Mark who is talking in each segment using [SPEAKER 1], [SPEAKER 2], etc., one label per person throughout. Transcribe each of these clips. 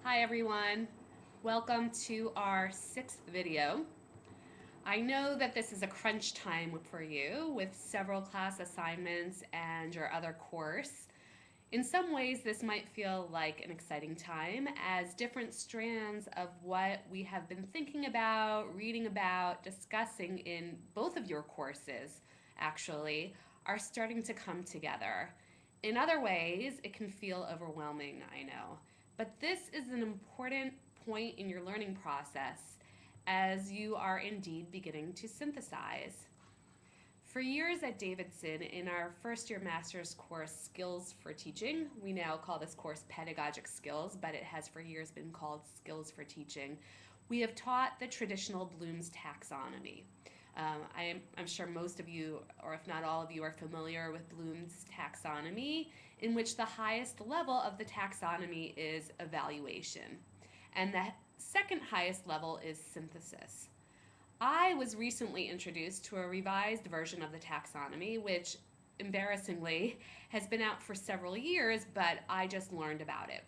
[SPEAKER 1] Hi everyone, welcome to our sixth video. I know that this is a crunch time for you with several class assignments and your other course. In some ways, this might feel like an exciting time as different strands of what we have been thinking about, reading about, discussing in both of your courses, actually, are starting to come together. In other ways, it can feel overwhelming, I know. But this is an important point in your learning process as you are indeed beginning to synthesize. For years at Davidson, in our first year master's course, Skills for Teaching, we now call this course Pedagogic Skills, but it has for years been called Skills for Teaching, we have taught the traditional Bloom's taxonomy. I'm sure most of you, or if not all of you, are familiar with Bloom's taxonomy, in which the highest level of the taxonomy is evaluation, and the second highest level is synthesis. I was recently introduced to a revised version of the taxonomy, which embarrassingly has been out for several years, but I just learned about it,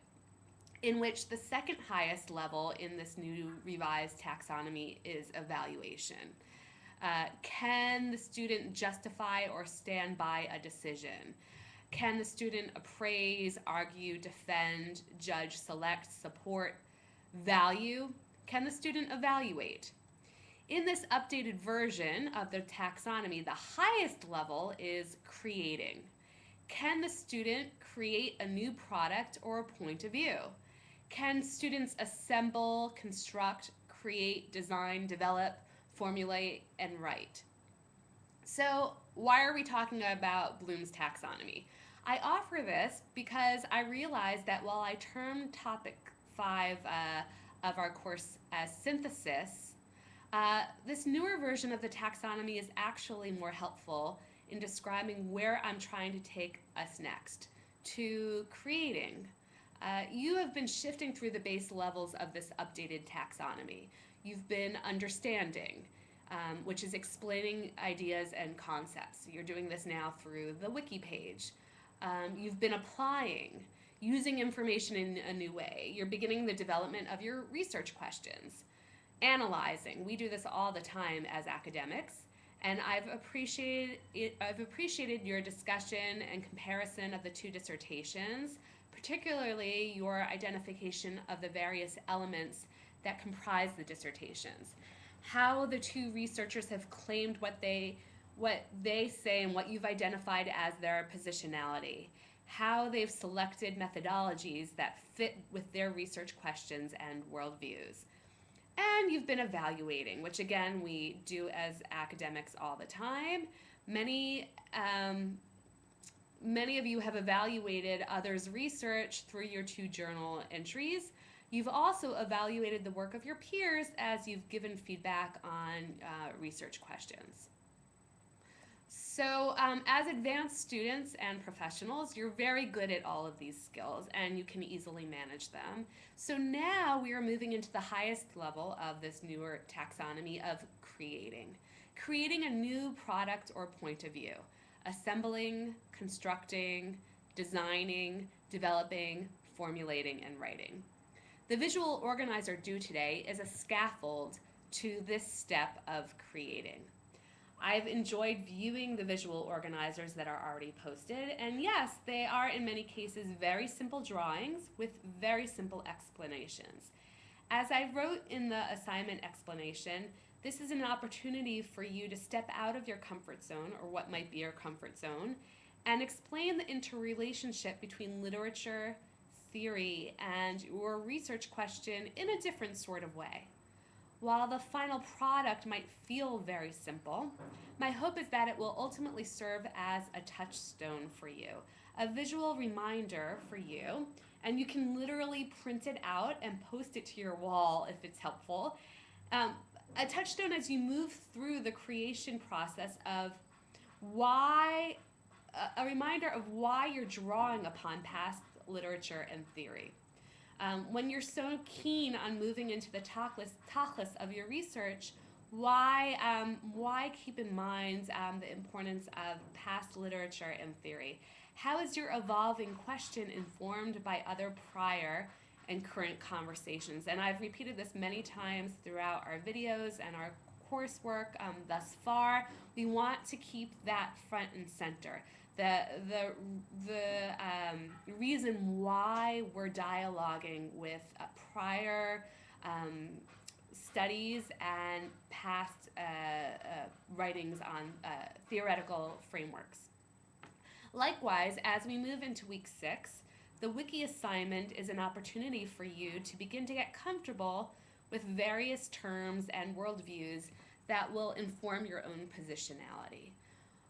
[SPEAKER 1] in which the second highest level in this new revised taxonomy is evaluation. Can the student justify or stand by a decision? Can the student appraise, argue, defend, judge, select, support, value? Can the student evaluate? In this updated version of the taxonomy, the highest level is creating. Can the student create a new product or a point of view? Can students assemble, construct, create, design, develop, formulate, and write? So why are we talking about Bloom's taxonomy? I offer this because I realized that while I termed topic 5 of our course as synthesis, this newer version of the taxonomy is actually more helpful in describing where I'm trying to take us next, to creating. You have been shifting through the base levels of this updated taxonomy. You've been understanding, which is explaining ideas and concepts. You're doing this now through the wiki page. You've been applying, using information in a new way. You're beginning the development of your research questions. Analyzing. We do this all the time as academics, and I've appreciated your discussion and comparison of the two dissertations, particularly your identification of the various elements that comprise the dissertations. How the two researchers have claimed what they say and what you've identified as their positionality. How they've selected methodologies that fit with their research questions and worldviews. And you've been evaluating, which again we do as academics all the time. Many of you have evaluated others' research through your two journal entries. You've also evaluated the work of your peers as you've given feedback on research questions. So as advanced students and professionals, you're very good at all of these skills and you can easily manage them. So now we are moving into the highest level of this newer taxonomy of creating. Creating a new product or point of view. Assembling, constructing, designing, developing, formulating, and writing. The visual organizer due today is a scaffold to this step of creating. I've enjoyed viewing the visual organizers that are already posted, and yes, they are in many cases very simple drawings with very simple explanations. As I wrote in the assignment explanation, this is an opportunity for you to step out of your comfort zone, or what might be your comfort zone, and explain the interrelationship between literature, theory, and your research question in a different sort of way. While the final product might feel very simple, my hope is that it will ultimately serve as a touchstone for you, a visual reminder for you, and you can literally print it out and post it to your wall if it's helpful. A touchstone as you move through the creation process of why, a reminder of why you're drawing upon past literature and theory. When you're so keen on moving into the tachlis of your research, why keep in mind the importance of past literature and theory? How is your evolving question informed by other prior and current conversations. And I've repeated this many times throughout our videos and our coursework thus far. We want to keep that front and center. The reason why we're dialoguing with prior studies and past writings on theoretical frameworks. Likewise, as we move into week 6, the wiki assignment is an opportunity for you to begin to get comfortable with various terms and worldviews that will inform your own positionality.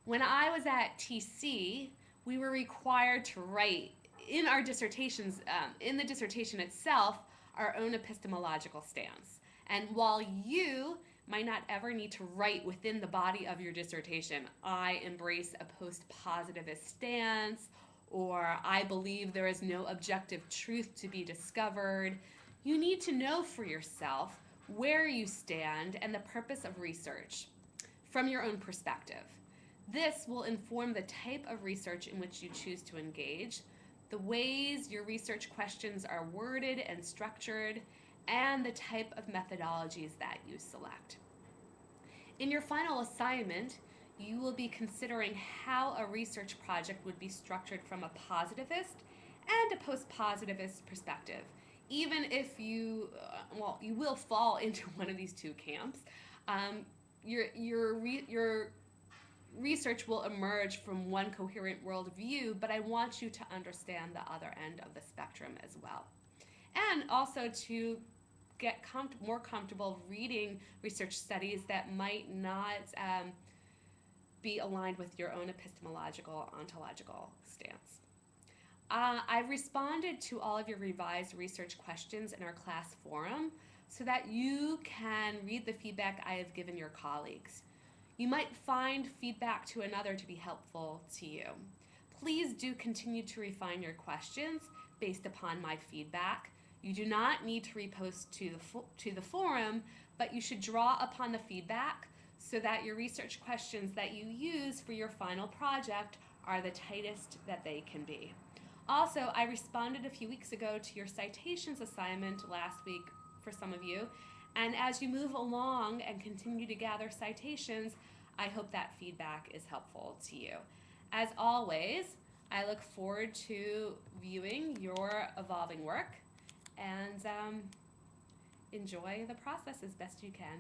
[SPEAKER 1] When I was at TC, we were required to write in our dissertations, in the dissertation itself, our own epistemological stance. And while you might not ever need to write within the body of your dissertation, I embrace a post-positivist stance, or I believe there is no objective truth to be discovered, you need to know for yourself where you stand and the purpose of research from your own perspective. This will inform the type of research in which you choose to engage, the ways your research questions are worded and structured, and the type of methodologies that you select. In your final assignment, you will be considering how a research project would be structured from a positivist and a post-positivist perspective. Even if you will fall into one of these two camps, your research will emerge from one coherent worldview, but I want you to understand the other end of the spectrum as well. And also to get more comfortable reading research studies that might not be aligned with your own epistemological, ontological stance. I've responded to all of your revised research questions in our class forum so that you can read the feedback I have given your colleagues. You might find feedback to another to be helpful to you. Please do continue to refine your questions based upon my feedback. You do not need to repost to the forum, but you should draw upon the feedback so that your research questions that you use for your final project are the tightest that they can be. Also, I responded a few weeks ago to your citations assignment last week for some of you, and as you move along and continue to gather citations, I hope that feedback is helpful to you. As always, I look forward to viewing your evolving work and enjoy the process as best you can.